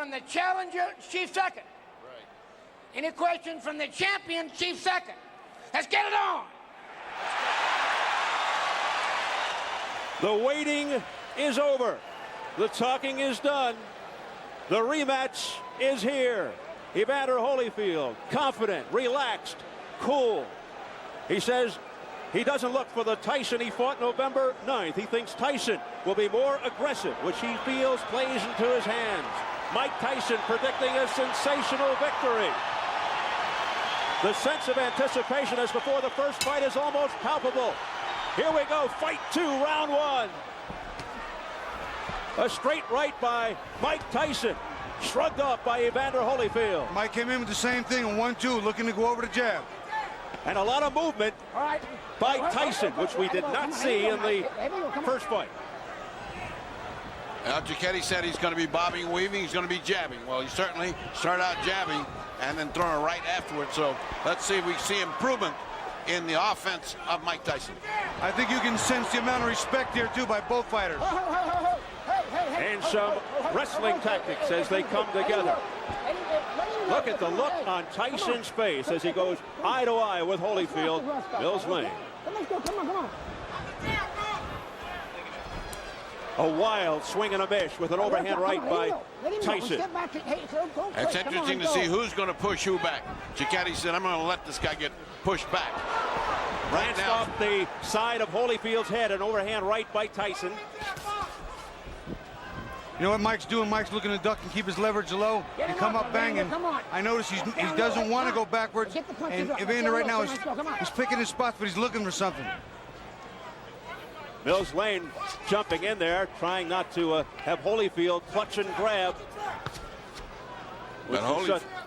from the challenger, chief second. Right. Any questions from the champion, chief second? Let's get it on. The waiting is over. The talking is done. The rematch is here. Evander Holyfield, confident, relaxed, cool. He says he doesn't look for the Tyson he fought November 9th. He thinks Tyson will be more aggressive, which he feels plays into his hands. Mike Tyson predicting a sensational victory. The sense of anticipation as before the first fight is almost palpable. Here we go, fight 2, round 1. A straight right by Mike Tyson, shrugged off by Evander Holyfield. Mike came in with the same thing, a 1-2, looking to go over the jab. And a lot of movement by Tyson, which we did not see in the first fight. Giacchetti said he's going to be bobbing and weaving, he's going to be jabbing. Well, he certainly started out jabbing and then throwing a right afterwards. So let's see if we see improvement in the offense of Mike Tyson. I think you can sense the amount of respect here, too, by both fighters. And some wrestling tactics as they come together. Look at the look on Tyson's face as he goes eye to eye with Holyfield. Mills Lane. Come on. A wild swing and a miss with an overhand right by Tyson. It's interesting to see who's going to push who back. Giacchetti said, I'm going to let this guy get pushed back. Right Glanced now, off the side of Holyfield's head, an overhand right by Tyson. You know what Mike's doing? Mike's looking to duck and keep his leverage low and come up banging. I notice he doesn't want to go backwards. And Evander right now he's picking his spots, but he's looking for something. Mills Lane jumping in there, trying not to have Holyfield clutch and grab. But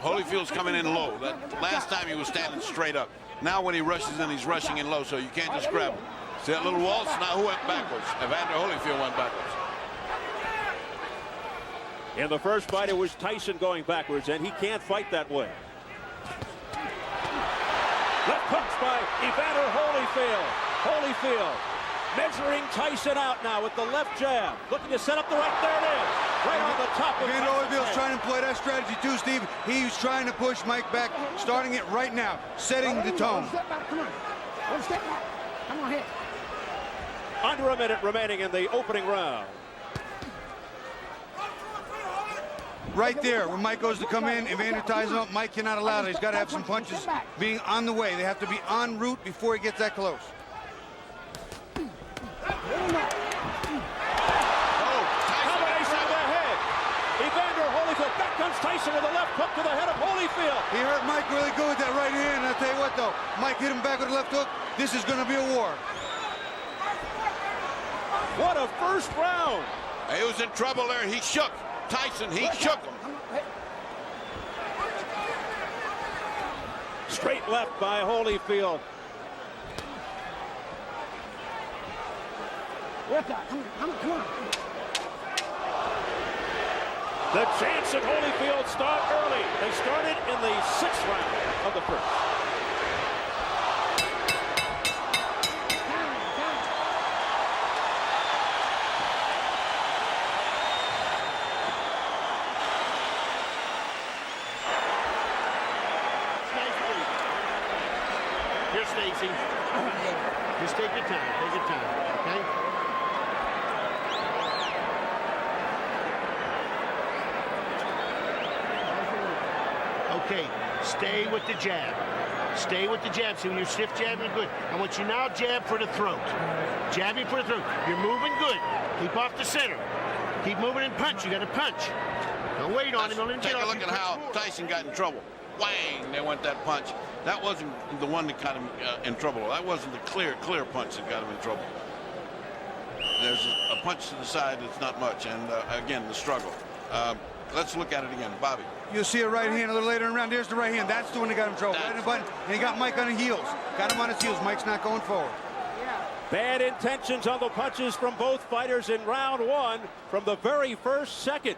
Holyfield's coming in low. That last time he was standing straight up. Now when he rushes in, he's rushing in low, so you can't just grab him. See that little waltz? Now who went backwards? Evander Holyfield went backwards. In the first fight, it was Tyson going backwards, and he can't fight that way. Left hooks by Evander Holyfield. Holyfield measuring Tyson out now with the left jab. Looking to set up the right. There it is. Right on the top of Evander Holyfield's trying to employ that strategy too, Steve. He's trying to push Mike back, starting it right now, setting the tone. Step back, come on. One step back. Come on, hit. Under a minute remaining in the opening round. Right there, when Mike goes to come in, Evander ties him up. Mike cannot allow that. He's got to have some punches being on the way. They have to be en route before he gets that close. Combination of the head. Evander Holyfield. Back comes Tyson with a left hook to the head of Holyfield. He hurt Mike really good with that right hand. And I'll tell you what, though, Mike hit him back with a left hook. This is going to be a war. What a first round. He was in trouble there. He shook Tyson. He shook him. Straight left by Holyfield. Come on. The chance of Holyfield start early. They started in the 6th round of the first. Here, Stacy. Just take your time, okay? Okay, stay with the jab. Stay with the jab. See, when you're stiff jabbing, good. I want you now jab for the throat. Jabbing for the throat. You're moving good. Keep off the center. Keep moving and punch. You got to punch. Don't wait on him. Don't let him get Take a off. look at how Tyson got in trouble. Whang! They went that punch. That wasn't the one that got him in trouble. That wasn't the clear punch that got him in trouble. There's a punch to the side that's not much, and again, the struggle. Let's look at it again. Bobby. You'll see a right hand a little later in the round. There's the right hand. That's the one that got him in trouble. Right in the button. And he got Mike on the heels. Got him on his heels. Mike's not going forward. Bad intentions on the punches from both fighters in round 1 from the very first second.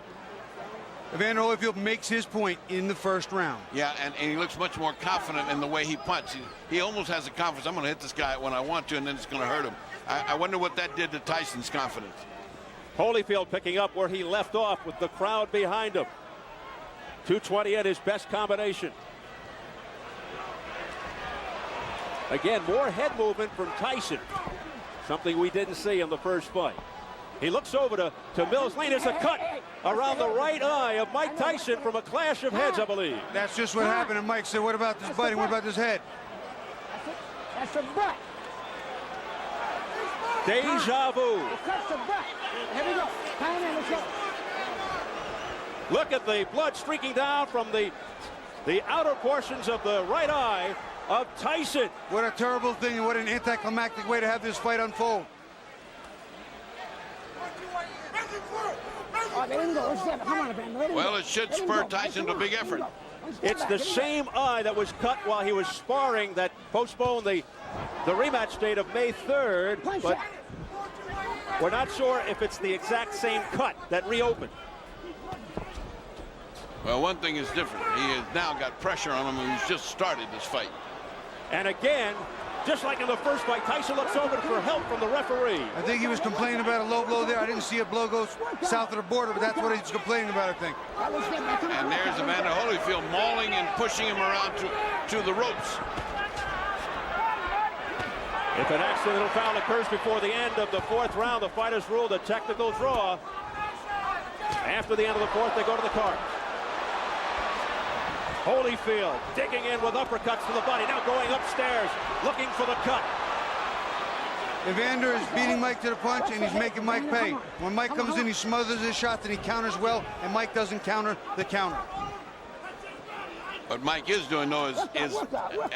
Evander Holyfield makes his point in the first round. Yeah, and he looks much more confident in the way he punches. He almost has the confidence. I'm going to hit this guy when I want to, and then it's going to hurt him. I wonder what that did to Tyson's confidence. Holyfield picking up where he left off with the crowd behind him. 220 at his best combination. Again, more head movement from Tyson. Something we didn't see in the first fight. He looks over to Mills Lane. There's a cut around the right eye of Mike Tyson from a clash of heads, I believe. That's just what happened. And Mike said, what about this biting? What about this head? That's a butt. Deja vu. That's a butt. Here we go. Time in, let's go. Look at the blood streaking down from the outer portions of the right eye of Tyson. What a terrible thing and what an anticlimactic way to have this fight unfold. Well, it should spur Tyson to a big effort. It's the same eye that was cut while he was sparring that postponed the rematch date of May 3rd, but we're not sure if it's the exact same cut that reopened. Well, one thing is different. He has now got pressure on him, and he's just started this fight. And again, just like in the first fight, Tyson looks over for help from the referee. I think he was complaining about a low blow there. I didn't see a blow go south of the border, but that's what he's complaining about, I think. And there's Evander Holyfield mauling and pushing him around to the ropes. If an accidental foul occurs before the end of the fourth round, the fighters ruled a technical draw. After the end of the fourth, they go to the card. Holyfield digging in with uppercuts to the body, now going upstairs, looking for the cut. Evander is beating Mike to the punch, and he's making Mike pay. When Mike comes in, he smothers his shots, and he counters well, and Mike doesn't counter the counter. What Mike is doing, though, is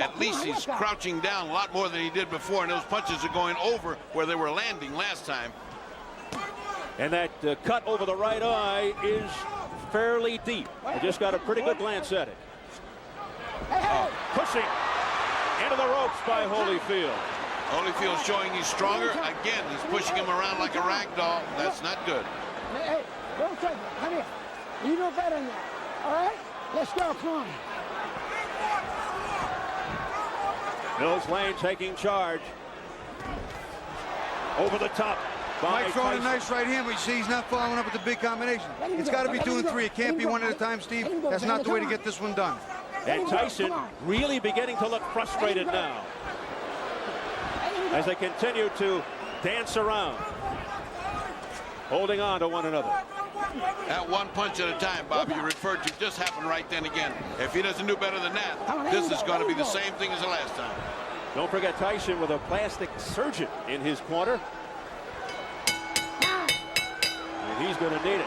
at least he's crouching down a lot more than he did before, and those punches are going over where they were landing last time. And that cut over the right eye is fairly deep. I just got a pretty good glance at it. Pushing into the ropes by Holyfield. Holyfield showing he's stronger. Again, he's pushing him around like a rag doll. That's not good. Hey, don't take it. Come here. You know better than that. All right? Let's go. Come on. Mills Lane taking charge. Over the top. Mike throwing a nice right hand, but you see he's not following up with the big combination. It's got to be 2 and 3. It can't be one at a time, Steve. That's not the way to get this one done. And Tyson really beginning to look frustrated now as they continue to dance around, holding on to one another. That one punch at a time, Bobby, you referred to, just happened right then again. If he doesn't do better than that, this is going to be the same thing as the last time. Don't forget Tyson with a plastic surgeon in his corner. And he's going to need it.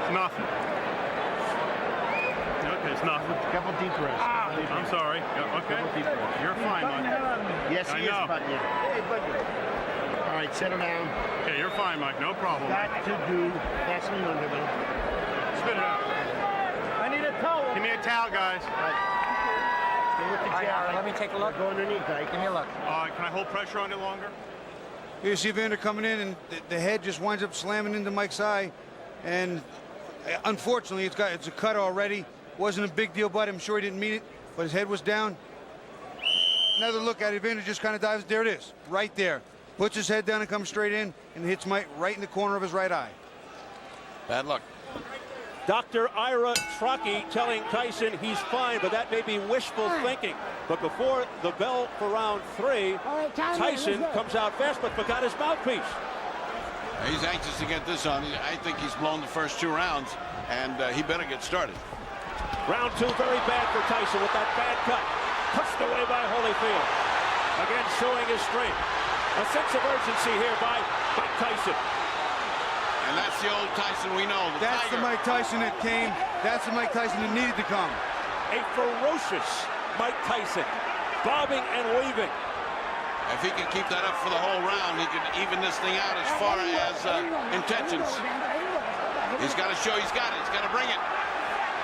Nothing. Okay, it's nothing. A couple deep breaths. I'm sorry. Yeah, okay. You're fine, Mike. Yes, he is, but hey, buddy. All right, settle down. Okay, you're fine, Mike. No problem. Got to do. Pass me under, man. Spit it out. I need a towel. Give me a towel, guys. Stay with the jab. Let me take a look. Go underneath, Ike. Give me a look. Can I hold pressure on it longer? You see Evander coming in, and the head just winds up slamming into Mike's eye. And unfortunately, it's a cut already. Wasn't a big deal, but I'm sure he didn't mean it, but his head was down. Another look at it, Evander just kind of dives. There it is, right there. Puts his head down and comes straight in, and hits Mike right in the corner of his right eye. Bad luck. Dr. Ira Trockey telling Tyson he's fine, but that may be wishful thinking. But before the bell for round 3, Tyson comes out fast but forgot his mouthpiece. He's anxious to get this on. I think he's blown the first 2 rounds, and he better get started. Round 2 very bad for Tyson with that bad cut. Pushed away by Holyfield. Again showing his strength. A sense of urgency here by Mike Tyson. And that's the old Tyson we know. That's the Mike Tyson that came. That's the Mike Tyson that needed to come. A ferocious Mike Tyson. Bobbing and weaving. If he can keep that up for the whole round, he can even this thing out as far as intentions. He's got to show he's got it. He's got to bring it.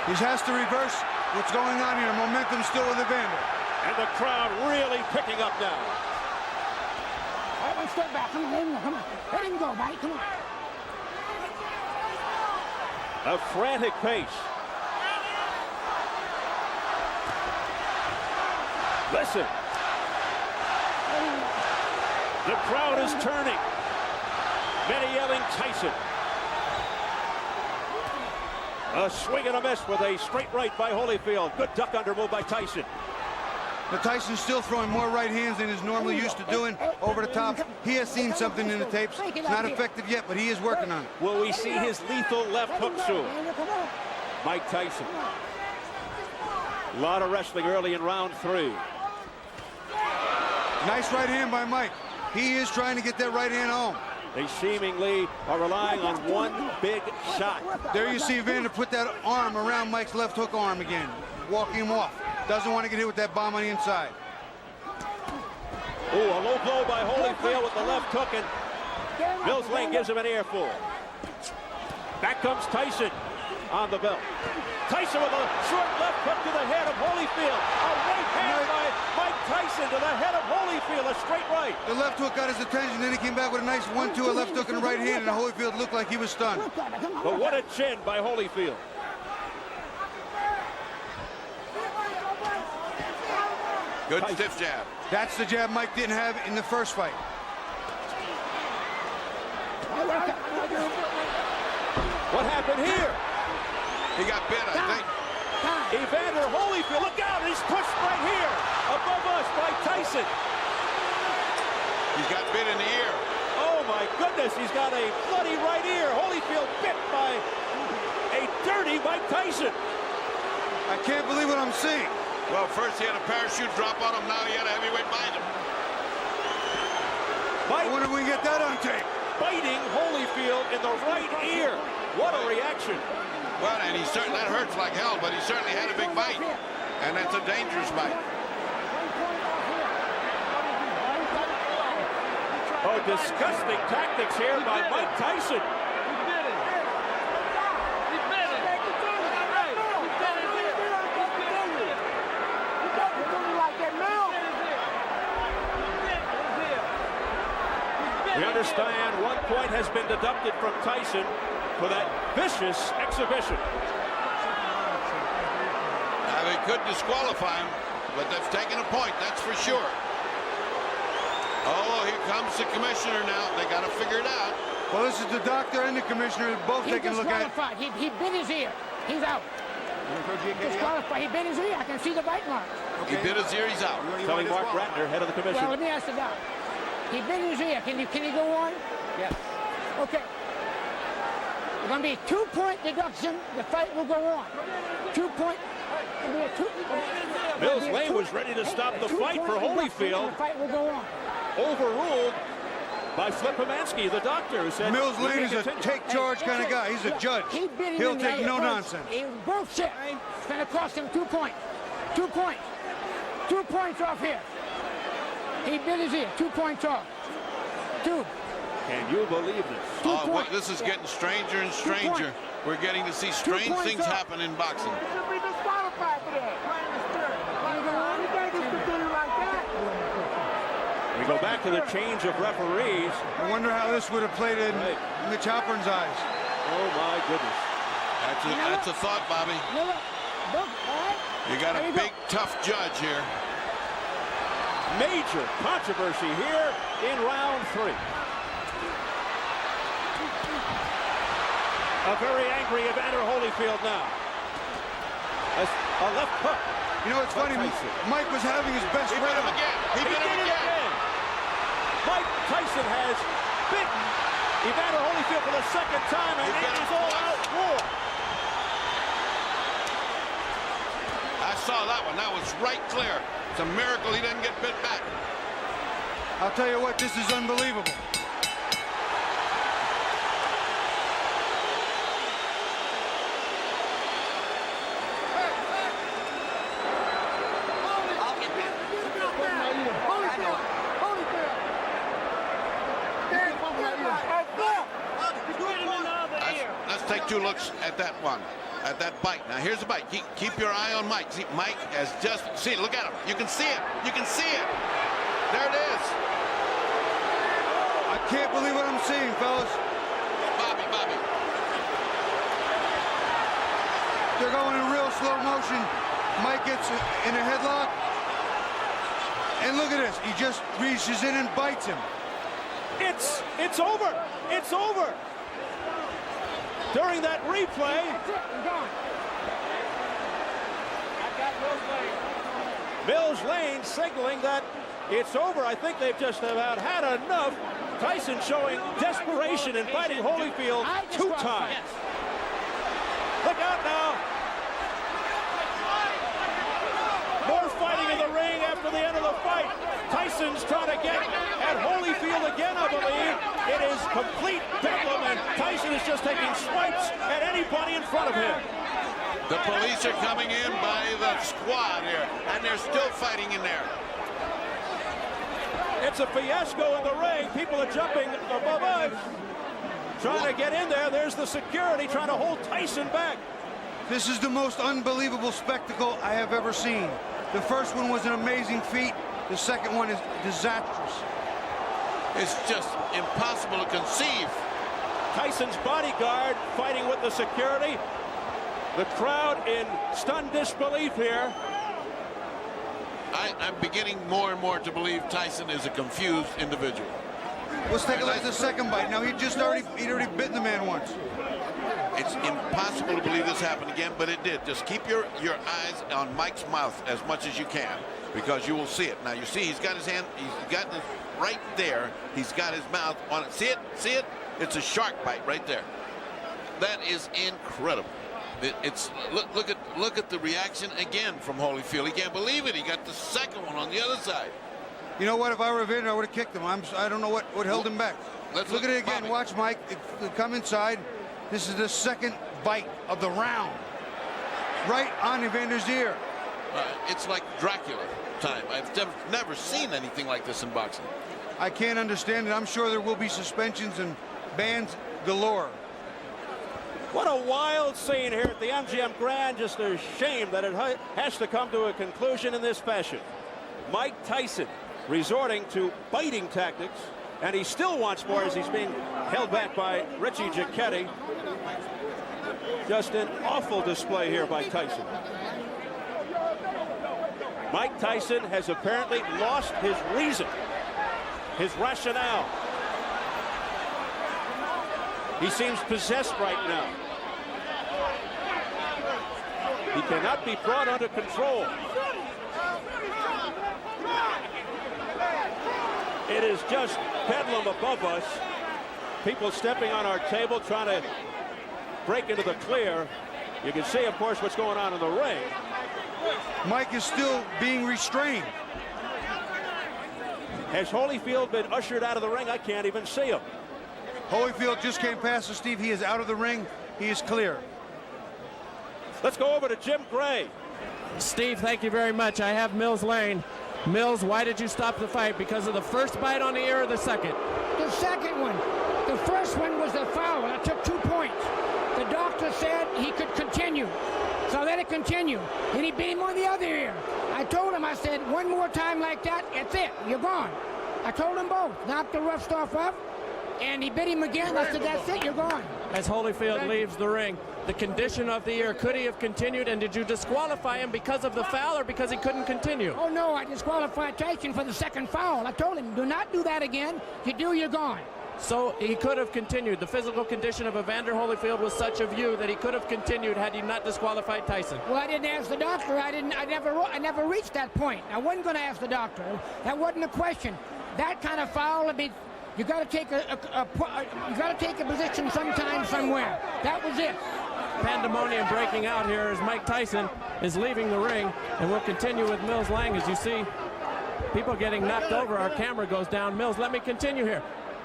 He has to reverse what's going on here. Momentum still with Evander. And the crowd really picking up now. All right, one step back. Come on, let him go. Come on. Let him go, buddy. Come on. A frantic pace. Listen. The crowd is turning. Many yelling Tyson. A swing and a miss with a straight right by Holyfield. Good duck under move by Tyson. Now Tyson's still throwing more right hands than he's normally used to doing over the top. He has seen something in the tapes. It's not effective yet, but he is working on it. Will we see his lethal left hook soon? Mike Tyson. A lot of wrestling early in round 3. Nice right hand by Mike. He is trying to get that right hand home. They seemingly are relying on one big shot. There you see Evander put that arm around Mike's left hook arm again, walking him off. Doesn't want to get hit with that bomb on the inside. Ooh, a low blow by Holyfield with the left hook, and Mills Lane gives him an earful. Back comes Tyson on the belt. Tyson with a short left hook to the head of Holyfield. A right hand by Mike Tyson to the head of Holyfield, a straight right. The left hook got his attention, then he came back with a nice 1-2, a left hook and a right hand, and Holyfield looked like he was stunned. But what a chin by Holyfield. Good stiff jab. That's the jab Mike didn't have in the first fight. What happened here? He got bit, I think. Evander Holyfield, look out, he's pushed right here, above us by Tyson. He's got bit in the ear. Oh my goodness, he's got a bloody right ear. Holyfield bit by a dirty Mike Tyson. I can't believe what I'm seeing. Well, first he had a parachute drop on him, now he had a heavyweight behind him. I wonder if we can get that on tape. Biting Holyfield in the right ear. What a reaction. Well, and he certainly, that hurts like hell, but he certainly had a big bite. And that's a dangerous bite. Oh, disgusting tactics here by Mike Tyson. We understand 1 point has been deducted from Tyson for that vicious exhibition. Now, they could disqualify him, but they've taken a point, that's for sure. Oh, here comes the commissioner now. They got to figure it out. Well, this is the doctor and the commissioner both taking a look at it. He bit his ear. He's out. Disqualified. He bit his ear. I can see the bite marks. He bit his ear, he's out. Telling Mark Ratner, head of the commission. Well, let me ask the doc. He bit his ear. Can he go on? Yes. Okay. It's going to be a 2-point deduction. The fight will go on. 2 point. Mills Lane was ready to stop the fight for Holyfield. The fight will go on. Overruled by Flip Pomansky, the doctor, who said Mills Lane is a take charge kind of guy. He's a judge. He'll take no nonsense. Bullshit. It's going to cost him 2 points. 2 points. 2 points off here. He bit his ear. 2 points off. 2. Can you believe this? Oh, well, this is getting stranger and stranger. We're getting to see strange things happen in boxing. Should be disqualified for that. We go back to the change of referees. I wonder how this would have played in Mitch Halpern's eyes. Oh my goodness. That's a thought, Bobby. You got a big, tough judge here. Major controversy here in round 3. A very angry Evander Holyfield now. A left hook. You know, it's funny. Mike was having his best He bit him again. He bit him again. Mike Tyson has bitten Evander Holyfield for the second time, and it is all-out war. I saw that one. That was right clear. It's a miracle he didn't get bit back. I'll tell you what, this is unbelievable. Let's take 2 looks at that one, at that bite. Now here's the bite. Keep your eye on Mike. See, Mike has just, see, look at him. You can see it. You can see it. There it is. I can't believe what I'm seeing, fellas. Bobby. They're going in real slow motion. Mike gets in a headlock. And look at this. He just reaches in and bites him. It's over. It's over. During that replay, That's it. I'm gone. Mills Lane signaling that it's over. I think they've just about had enough. Tyson showing desperation in fighting Holyfield 2 times. Look out now. More fighting in the ring after the end of the fight. Tyson's trying to get at Holyfield again, I believe. It is complete bedlam, and Tyson is just taking swipes at anybody in front of him. The police are coming in by the squad here, and they're still fighting in there. It's a fiasco in the ring. People are jumping above us, trying to get in there. There's the security trying to hold Tyson back. This is the most unbelievable spectacle I have ever seen. The first one was an amazing feat. The second one is disastrous. It's just impossible to conceive. Tyson's bodyguard fighting with the security. The crowd in stunned disbelief here. I'm beginning more and more to believe Tyson is a confused individual. Let's take a look at the second bite. Now he'd already bitten the man once. It's impossible to believe this happened again, but it did. Just keep your eyes on Mike's mouth as much as you can, because you will see it. Now you see he's got his hand, he's got it right there. He's got his mouth on it. See it? See it? It's a shark bite right there. That is incredible. It's look at the reaction again from Holyfield. He can't believe it. He got the second one on the other side. You know what? If I were Evander, I would have kicked him. I don't know what held him back. Let's look at it again. Bobby. Watch Mike. Come inside. This is the second bite of the round. Right on Evander's ear. It's like Dracula time. I've never seen anything like this in boxing. I can't understand it. I'm sure there will be suspensions and bans galore. What a wild scene here at the MGM Grand. Just a shame that it has to come to a conclusion in this fashion. Mike Tyson resorting to biting tactics, and he still wants more as he's being held back by Richie Giacchetti. Just an awful display here by Tyson. Mike Tyson has apparently lost his reason, his rationale. He seems possessed right now. He cannot be brought under control. It is just bedlam above us. People stepping on our table, trying to break into the clear. You can see, of course, what's going on in the ring. Mike is still being restrained. Has Holyfield been ushered out of the ring? I can't even see him. Holyfield just came past us, Steve. He is out of the ring. He is clear. Let's go over to Jim Gray. Steve, thank you very much. I have Mills Lane. Mills, why did you stop the fight? Because of the first bite on the ear or the second? The second one. The first one was the foul. I took 2 points. The doctor said he could continue. So I let it continue. And he beat him on the other ear. I told him, I said, one more time like that, that's it. You're gone. I told them both. Knocked the rough stuff up. And he bit him again. I said, that's it. You're gone. As Holyfield leaves the ring, the condition of the ear, could he have continued? And did you disqualify him because of the foul or because he couldn't continue? Oh, no. I disqualified Tyson for the second foul. I told him, do not do that again. If you do, you're gone. So he could have continued. The physical condition of Evander Holyfield was such of you that he could have continued had he not disqualified Tyson. Well, I didn't ask the doctor. I never reached that point. I wasn't going to ask the doctor. That wasn't a question. That kind of foul, I mean, you got to take a position sometime somewhere. That was it. Pandemonium breaking out here as Mike Tyson is leaving the ring, and we'll continue with Mills Lang. As you see people getting knocked over, our camera goes down. Mills, let me continue here.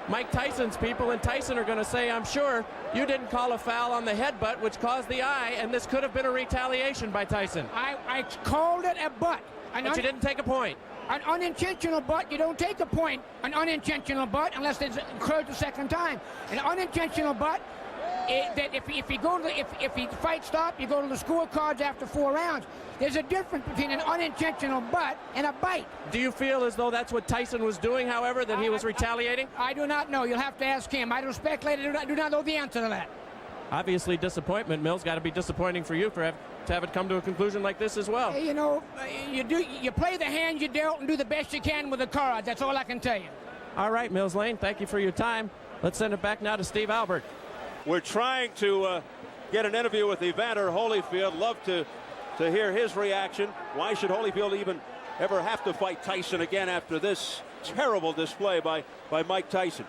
Mike Tyson's people and Tyson are going to say, I'm sure you didn't call a foul on the headbutt, which caused the eye, and this could have been a retaliation by Tyson. I called it a butt. But you didn't take a point. An unintentional butt, you don't take a point. An unintentional butt, unless it occurred the second time. An unintentional butt, that if he fight stop, you go to the scorecards after 4 rounds. There's a difference between an unintentional butt and a bite. Do you feel as though that's what Tyson was doing, however, that he was retaliating? I do not know. You'll have to ask him. I don't speculate. I do not know the answer to that. Obviously, disappointment. Mills, got to be disappointing for you to have it come to a conclusion like this as well. You know, you play the hand you dealt and do the best you can with the cards. That's all I can tell you. All right, Mills Lane, thank you for your time. Let's send it back now to Steve Albert. We're trying to get an interview with Evander Holyfield. Love to hear his reaction. Why should Holyfield even ever have to fight Tyson again after this terrible display by Mike Tyson?